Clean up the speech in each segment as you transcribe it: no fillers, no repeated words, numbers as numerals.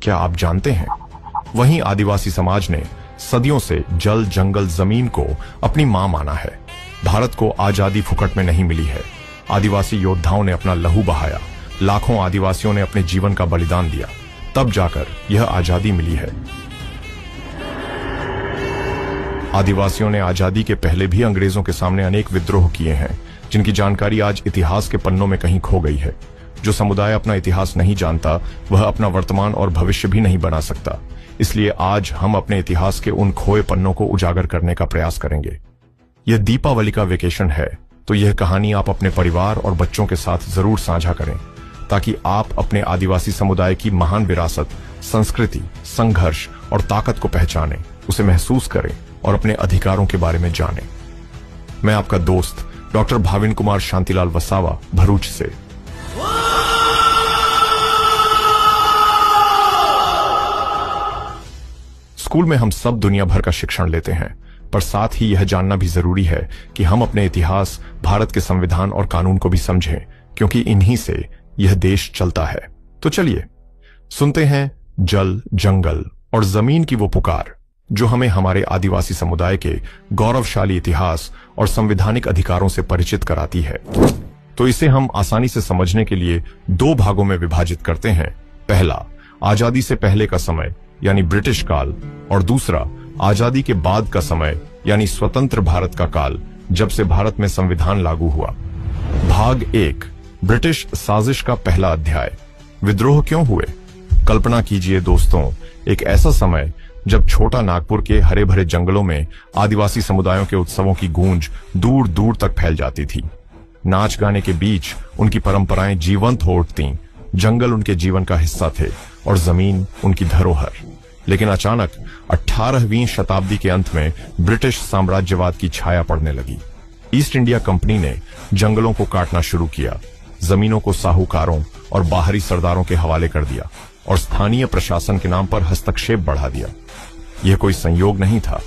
क्या आप जानते हैं? वहीं आदिवासी समाज ने सदियों से जल, जंगल, जमीन को अपनी मां माना है। भारत को आजादी फुकट में नहीं मिली है। आदिवासी योद्धाओं ने अपना लहू बहाया, लाखों आदिवासियों ने अपने जीवन का बलिदान दिया, तब जाकर यह आजादी मिली है। आदिवासियों ने आजादी के पहले भी अंग्रेजों के सामने अनेक विद्रोह किए हैं, जिनकी जानकारी आज इतिहास के पन्नों में कहीं खो गई है। जो समुदाय अपना इतिहास नहीं जानता, वह अपना वर्तमान और भविष्य भी नहीं बना सकता। इसलिए आज हम अपने इतिहास के उन खोए पन्नों को उजागर करने का प्रयास करेंगे। यह दीपावली का वेकेशन है, तो यह कहानी आप अपने परिवार और बच्चों के साथ जरूर साझा करें, ताकि आप अपने आदिवासी समुदाय की महान विरासत, संस्कृति, संघर्ष और ताकत को पहचानें, उसे महसूस करें और अपने अधिकारों के बारे में जानें। मैं आपका दोस्त डॉक्टर भाविन कुमार शांतिलाल वसावा, भरूच से। स्कूल में हम सब दुनिया भर का शिक्षण लेते हैं, पर साथ ही यह जानना भी जरूरी है कि हम अपने इतिहास, भारत के संविधान और कानून को भी समझें, क्योंकि इन्हीं से यह देश चलता है। तो चलिए सुनते हैं जल, जंगल और जमीन की वो पुकार, जो हमें हमारे आदिवासी समुदाय के गौरवशाली इतिहास और संवैधानिक अधिकारों से परिचित कराती है। तो इसे हम आसानी से समझने के लिए दो भागों में विभाजित करते हैं। पहला, आजादी से पहले का समय यानी ब्रिटिश काल, और दूसरा, आजादी के बाद का समय यानी स्वतंत्र भारत का काल, जब से भारत में संविधान लागू हुआ। भाग 1, ब्रिटिश साजिश का पहला अध्याय। विद्रोह क्यों हुए? कल्पना कीजिए दोस्तों, एक ऐसा समय जब छोटा नागपुर के हरे भरे जंगलों में आदिवासी समुदायों के उत्सवों की गूंज दूर दूर तक फैल जाती थी। नाच गाने के बीच उनकी परंपराएं जीवंत हो उठती। जंगल उनके जीवन का हिस्सा थे और जमीन उनकी धरोहर। लेकिन अचानक 18वीं शताब्दी के अंत में ब्रिटिश साम्राज्यवाद की छाया पड़ने लगी। ईस्ट इंडिया कंपनी ने जंगलों को काटना शुरू किया, जमीनों को साहूकारों और बाहरी सरदारों के हवाले कर दिया और स्थानीय प्रशासन के नाम पर हस्तक्षेप बढ़ा दिया। यह कोई संयोग नहीं था,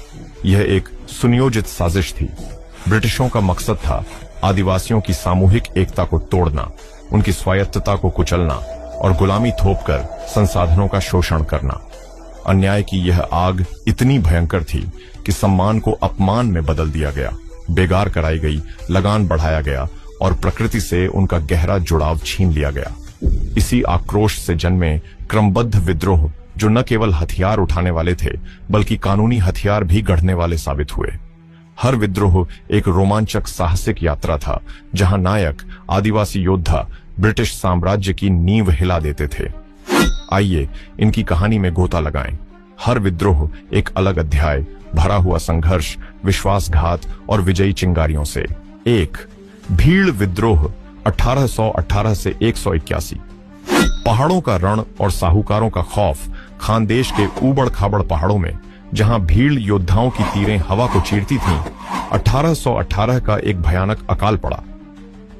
यह एक सुनियोजित साजिश थी। ब्रिटिशों का मकसद था आदिवासियों की सामूहिक एकता को तोड़ना, उनकी स्वायत्तता को कुचलना और गुलामी थोपकर संसाधनों का शोषण करना। अन्याय की यह आग इतनी भयंकर थी कि सम्मान को अपमान में बदल दिया गया, बेगार कराई गई, लगान बढ़ाया गया और प्रकृति से उनका गहरा जुड़ाव छीन लिया गया। इसी आक्रोश से जन्मे क्रमबद्ध विद्रोह, जो न केवल हथियार उठाने वाले थे, बल्कि कानूनी हथियार भी गढ़ने वाले साबित हुए। हर विद्रोह एक रोमांचक साहसिक यात्रा था, जहां नायक, आदिवासी योद्धा ब्रिटिश साम्राज्य की नींव हिला देते थे। आइए इनकी कहानी में गोता लगाएं। हर विद्रोह एक अलग अध्याय, भरा हुआ संघर्ष, विश्वासघात और विजयी चिंगारियों से। 1, भीड़ विद्रोह 1818 से 181। पहाड़ों का रण और साहूकारों का खौफ। खानदेश के ऊबड़ खाबड़ पहाड़ों में, जहां भीड़ योद्धाओं की तीरें हवा को चीरती थीं, 1818 का एक भयानक अकाल पड़ा।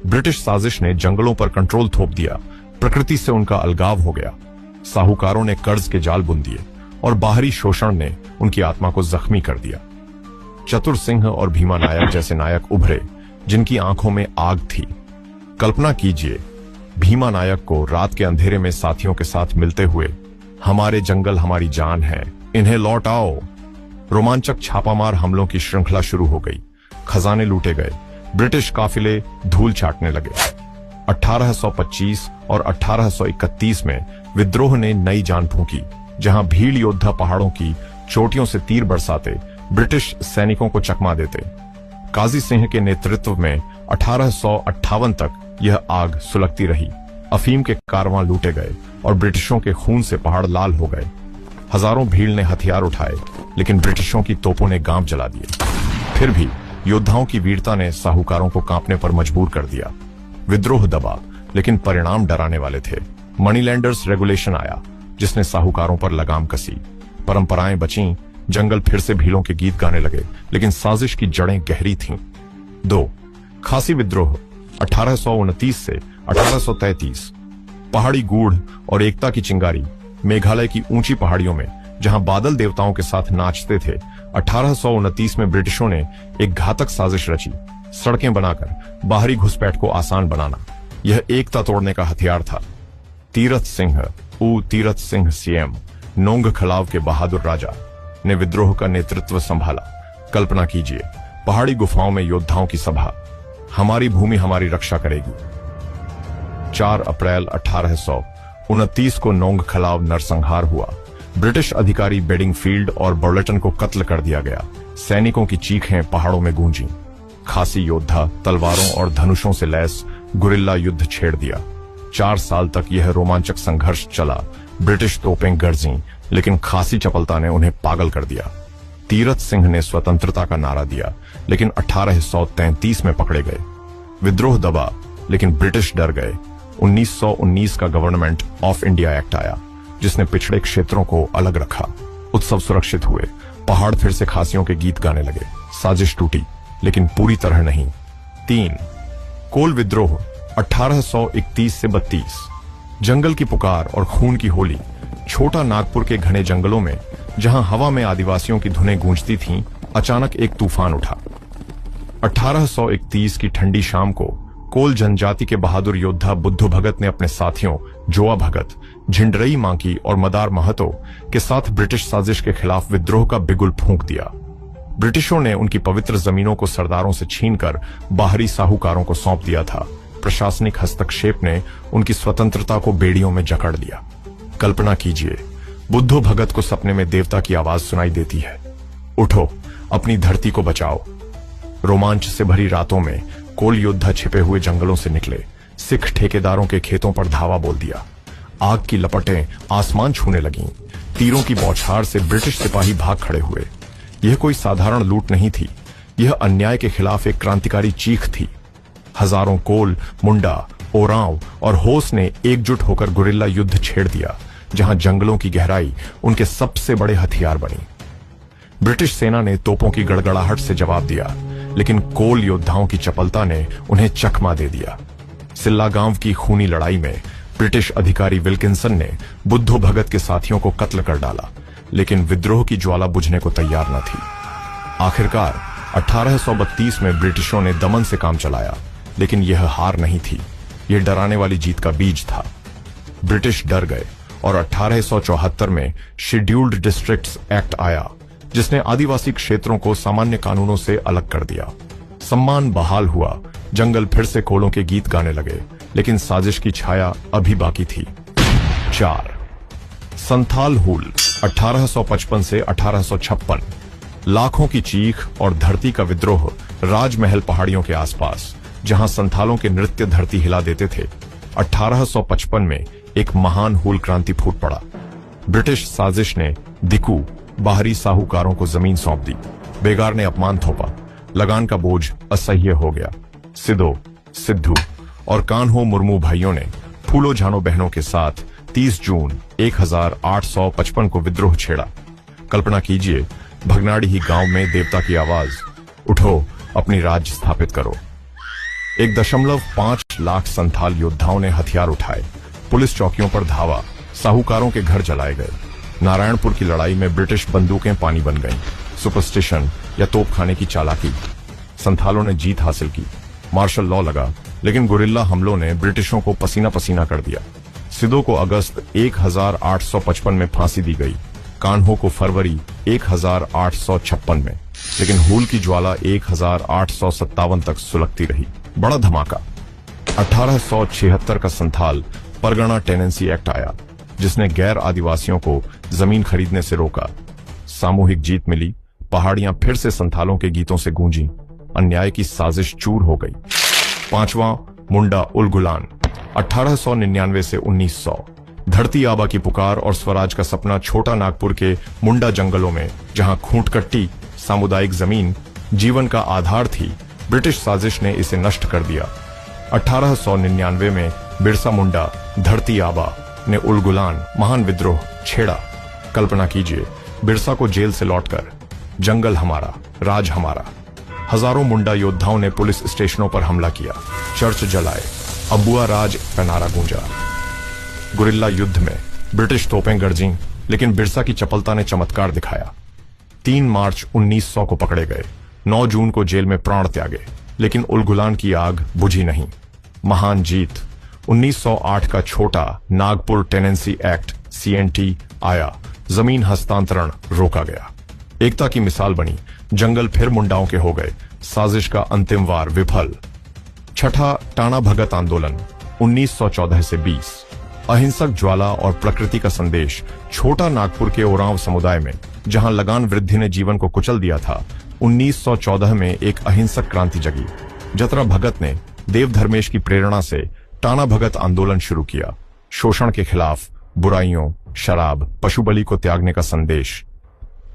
ब्रिटिश साजिश ने जंगलों पर कंट्रोल थोप दिया, प्रकृति से उनका अलगाव हो गया। साहूकारों ने कर्ज के जाल बुन दिए और बाहरी शोषण ने उनकी आत्मा को जख्मी कर दिया। चतुर सिंह और भीमा नायक जैसे नायक उभरे, जिनकी आंखों में आग थी। कल्पना कीजिए भीमा नायक को रात के अंधेरे में साथियों के साथ मिलते हुए, हमारे जंगल हमारी जान है, इन्हें लौट आओ। रोमांचक छापामार हमलों की श्रृंखला शुरू हो गई। खजाने लूटे गए, ब्रिटिश काफिले धूल चाटने लगे। 1825 और 1831 में विद्रोह ने नई जान फूंकी, जहां भीड़ योद्धा पहाड़ों की चोटियों से तीर बरसाते, ब्रिटिश सैनिकों को चकमा देते। काजी सिंह के नेतृत्व में 1858 तक यह आग सुलगती रही। अफीम के कारवां लूटे गए और ब्रिटिशों के खून से पहाड़ लाल हो गए। हजारों भीड़ ने हथियार उठाए, लेकिन ब्रिटिशों की तोपों ने गांव जला दिए। फिर भी योद्धाओं की वीरता ने साहूकारों को कांपने पर मजबूर कर दिया। विद्रोह दबा, लेकिन परिणाम डराने वाले थे। मनीलैंडर्स रेगुलेशन आया, जिसने साहूकारों पर लगाम कसी। परंपराएं बचीं, जंगल फिर से भीलों के गीत गाने लगे, लेकिन साजिश की जड़ें गहरी थीं। 2, खासी विद्रोह 1829 से 1833। पहाड़ी गूढ़ और एकता की चिंगारी। मेघालय की ऊंची पहाड़ियों में, जहां बादल देवताओं के साथ नाचते थे, 1829 में ब्रिटिशों ने एक घातक साजिश रची। सड़कें बनाकर बाहरी घुसपैठ को आसान बनाना, यह एकता तोड़ने का हथियार था। तीरथ सिंह सीएम नोंग खलाव के बहादुर राजा ने विद्रोह का नेतृत्व संभाला। कल्पना कीजिए, पहाड़ी गुफाओं में योद्धाओं की सभा, हमारी भूमि हमारी रक्षा करेगी। 4 अप्रैल 1829 को नोंग खलाव नरसंहार हुआ। ब्रिटिश अधिकारी बेडिंगफील्ड और बर्लेटन को कत्ल कर दिया गया। सैनिकों की चीखें पहाड़ों में गूंजी। खासी योद्धा तलवारों और धनुषों से लैस गुरिल्ला युद्ध छेड़ दिया। 4 साल तक यह रोमांचक संघर्ष चला। ब्रिटिश तोपें गरजीं, लेकिन खासी चपलता ने उन्हें पागल कर दिया। तीरथ सिंह ने स्वतंत्रता का नारा दिया, लेकिन 1833 में पकड़े गए। विद्रोह दबा, लेकिन ब्रिटिश डर गए। 1919 का गवर्नमेंट ऑफ इंडिया एक्ट आया, जिसने पिछड़े क्षेत्रों को अलग रखा। उत्सव सुरक्षित हुए। पहाड़ फिर से खासियों के गीत गाने लगे। साजिश टूटी, लेकिन पूरी तरह नहीं। 3 कोल विद्रोह 1831 से 32। जंगल की पुकार और खून की होली। छोटा नागपुर के घने जंगलों में, जहां हवा में आदिवासियों की धुनें गूंजती थीं, अचानक एक तूफान उठा। 1831 की ठंडी शाम को कोल जनजाति के बहादुर योद्धा बुद्धू भगत ने अपने साथियों जोआ भगत, झिंडरई मांकी और मदार महतो के साथ ब्रिटिश साजिश के खिलाफ विद्रोह का बिगुल फूंक दिया। ब्रिटिशों ने उनकी पवित्र जमीनों को सरदारों से छीनकर बाहरी साहूकारों को सौंप दिया था। प्रशासनिक हस्तक्षेप ने उनकी स्वतंत्रता को बेड़ियों में जकड़ लिया। कल्पना कीजिए, बुद्धू भगत को सपने में देवता की आवाज सुनाई देती है, उठो, अपनी धरती को बचाओ। रोमांच से भरी रातों में कोल योद्धा छिपे हुए जंगलों से निकले। सिख ठेकेदारों के खेतों पर धावा बोल दिया। आग की लपटें आसमान छूने लगीं। तीरों की बौछार से ब्रिटिश सिपाही भाग खड़े हुए। यह कोई साधारण लूट नहीं थी, यह अन्याय के खिलाफ एक क्रांतिकारी चीख थी। हजारों कोल, मुंडा, ओरांव और होस ने एकजुट होकर गुरिल्ला युद्ध छेड़ दिया, जहां जंगलों की गहराई उनके सबसे बड़े हथियार बनी। ब्रिटिश सेना ने तोपों की गड़गड़ाहट से जवाब दिया, लेकिन कोल योद्धाओं की चपलता ने उन्हें चकमा दे दिया। सिल्ला गांव की खूनी लड़ाई में ब्रिटिश अधिकारी विल्किंसन ने बुद्धू भगत के साथियों को कत्ल कर डाला, लेकिन विद्रोह की ज्वाला बुझने को तैयार न थी। आखिरकार 1832 में ब्रिटिशों ने दमन से काम चलाया, लेकिन यह हार नहीं थी, यह डराने वाली जीत का बीज था। ब्रिटिश डर गए और 1874 में शेड्यूल्ड डिस्ट्रिक्ट्स एक्ट आया, जिसने आदिवासी क्षेत्रों को सामान्य कानूनों से अलग कर दिया। सम्मान बहाल हुआ। जंगल फिर से कोलों के गीत गाने लगे, लेकिन साजिश की छाया अभी बाकी थी। 4 संथाल हूल 1855 से 1856। लाखों की चीख और धरती का विद्रोह राजमहल पहाड़ियों के आसपास, जहां संथालों के नृत्य धरती हिला देते थे। 1855 में एक महान हूल क्रांति फूट पड़ा। ब्रिटिश साजिश ने दिकू, बाहरी साहूकारों को जमीन सौंप दी। बेगार ने अपमान थोपा। लगान का बोझ असह्य हो गया। सिदो, सिद्धू और कान्हो मुर्मू भाइयों ने फूलो झानो बहनों के साथ 30 जून 1855 को विद्रोह छेड़ा। कल्पना कीजिए, भगनाड़ी ही गांव में देवता की आवाज, उठो, अपनी राज्य स्थापित करो। 1.5 लाख संथाल योद्धाओं ने हथियार उठाए। पुलिस चौकियों पर धावा। साहूकारों के घर जलाए गए। नारायणपुर की लड़ाई में ब्रिटिश बंदूकें पानी बन गईं। सुपरस्टिशन या तोपखाने की चालाकी। संथालों ने जीत हासिल की। मार्शल लॉ लगा, लेकिन गुरिल्ला हमलों ने ब्रिटिशों को पसीना पसीना कर दिया। सिदो को अगस्त 1855 में फांसी दी गई। कान्हो को फरवरी 1856 में, लेकिन हूल की ज्वाला 1857 तक सुलगती रही। बड़ा धमाका। 1876 का संथाल परगना टेनेंसी एक्ट आया, जिसने गैर आदिवासियों को जमीन खरीदने से रोका। सामूहिक जीत मिली। पहाड़ियां फिर से संथालों के गीतों से गूंजी। अन्याय की साजिश चूर हो गई। 5वां मुंडा उलगुलान 1899 से 1900। धरती आबा की पुकार और स्वराज का सपना छोटा नागपुर के मुंडा जंगलों में, जहां खूंटकट्टी सामुदायिक जमीन जीवन का आधार थी, ब्रिटिश साजिश ने इसे नष्ट कर दिया। 1899 में बिरसा मुंडा धरती आबा ने उलगुलान महान विद्रोह छेड़ा। कल्पना कीजिए, बिरसा को जेल से लौटकर, जंगल हमारा, राज हमारा। हजारों मुंडा योद्धाओं ने पुलिस स्टेशनों पर हमला किया, चर्च जलाए, अबुआ राज का नारा गूंजा। गुरिल्ला युद्ध में ब्रिटिश तोपें गरजीं, लेकिन बिरसा की चपलता ने चमत्कार दिखाया। 3 मार्च 1900 को पकड़े गए। 9 जून को जेल में प्राण त्यागे, लेकिन उलगुलान की आग बुझी नहीं। महान जीत। 1908 का छोटा नागपुर टेनेंसी एक्ट CNT आया। जमीन हस्तांतरण रोका गया। एकता की मिसाल बनी, जंगल फिर मुंडाओं के हो गए, साजिश का अंतिम वार विफल। छठा टाना भगत आंदोलन 1914 से 20। अहिंसक ज्वाला और प्रकृति का संदेश। छोटा नागपुर के ओरांव समुदाय में जहां लगान वृद्धि ने जीवन को कुचल दिया था, 1914 में एक अहिंसक क्रांति जगी। जतरा भगत ने देव धर्मेश की प्रेरणा से टाना भगत आंदोलन शुरू किया। शोषण के खिलाफ, बुराइयों, शराब, पशु बलि को त्यागने का संदेश।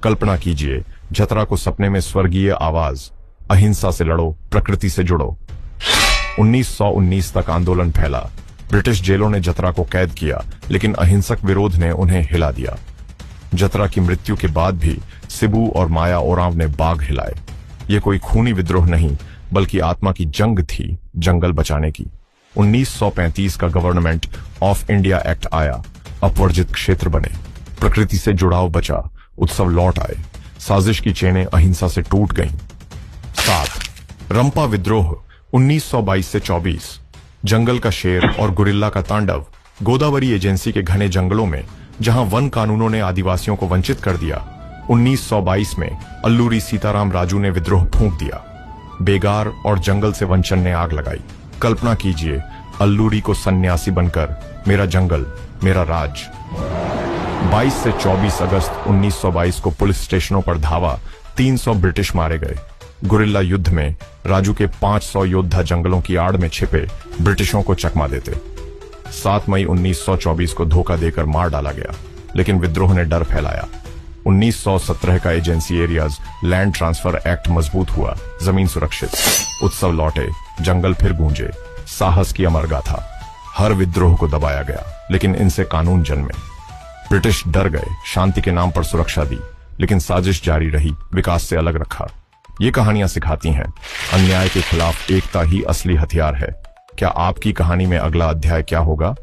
कल्पना कीजिए, जतरा को सपने में स्वर्गीय आवाज, अहिंसा से लड़ो, प्रकृति से जुड़ो। 1919 तक आंदोलन फैला। ब्रिटिश जेलों ने जतरा को कैद किया, लेकिन अहिंसक विरोध ने उन्हें हिला दिया। जतरा की मृत्यु के बाद भी सिबू और माया ओरांव ने बाग हिलाए। ये कोई खूनी विद्रोह नहीं, बल्कि आत्मा की जंग थी, जंगल बचाने की। 1935 का गवर्नमेंट ऑफ इंडिया एक्ट आया, अपवर्जित क्षेत्र बने, प्रकृति से जुड़ाव बचा, उत्सव लौट आए, साजिश की चेनें अहिंसा से टूट गईं। 7 रंपा विद्रोह 1922 से 24। जंगल का शेर और गुरिल्ला का तांडव। गोदावरी एजेंसी के घने जंगलों में जहां वन कानूनों ने आदिवासियों को वंचित कर दिया, 1922 में अल्लूरी सीताराम राजू ने विद्रोह फूंक दिया। बेगार और जंगल से वंचन ने आग लगाई। कल्पना कीजिए, अल्लूरी को सन्यासी बनकर मेरा जंगल मेरा राज। 22 से 24 अगस्त 1922 को पुलिस स्टेशनों पर धावा, 300 ब्रिटिश मारे गए। गुरिल्ला युद्ध में राजू के 500 योद्धा जंगलों की आड़ में छिपे ब्रिटिशों को चकमा देते। 7 मई 1924 को धोखा देकर मार डाला गया, लेकिन विद्रोह ने डर फैलाया। 1917 का agency areas land transfer act मजबूत हुआ, जमीन सुरक्षित, उत्सव लौटे, जंगल फिर गूंजे। साहस की अमर गाथा। हर विद्रोह को दबाया गया, लेकिन इनसे कानून जन्मे। ब्रिटिश डर गए, शांति के नाम पर सुरक्षा दी, लेकिन साजिश जारी रही, विकास से अलग रखा। ये कहानियां सिखाती हैं, अन्याय के खिलाफ एकता ही असली हथियार है। क्या आपकी कहानी में अगला अध्याय क्या होगा?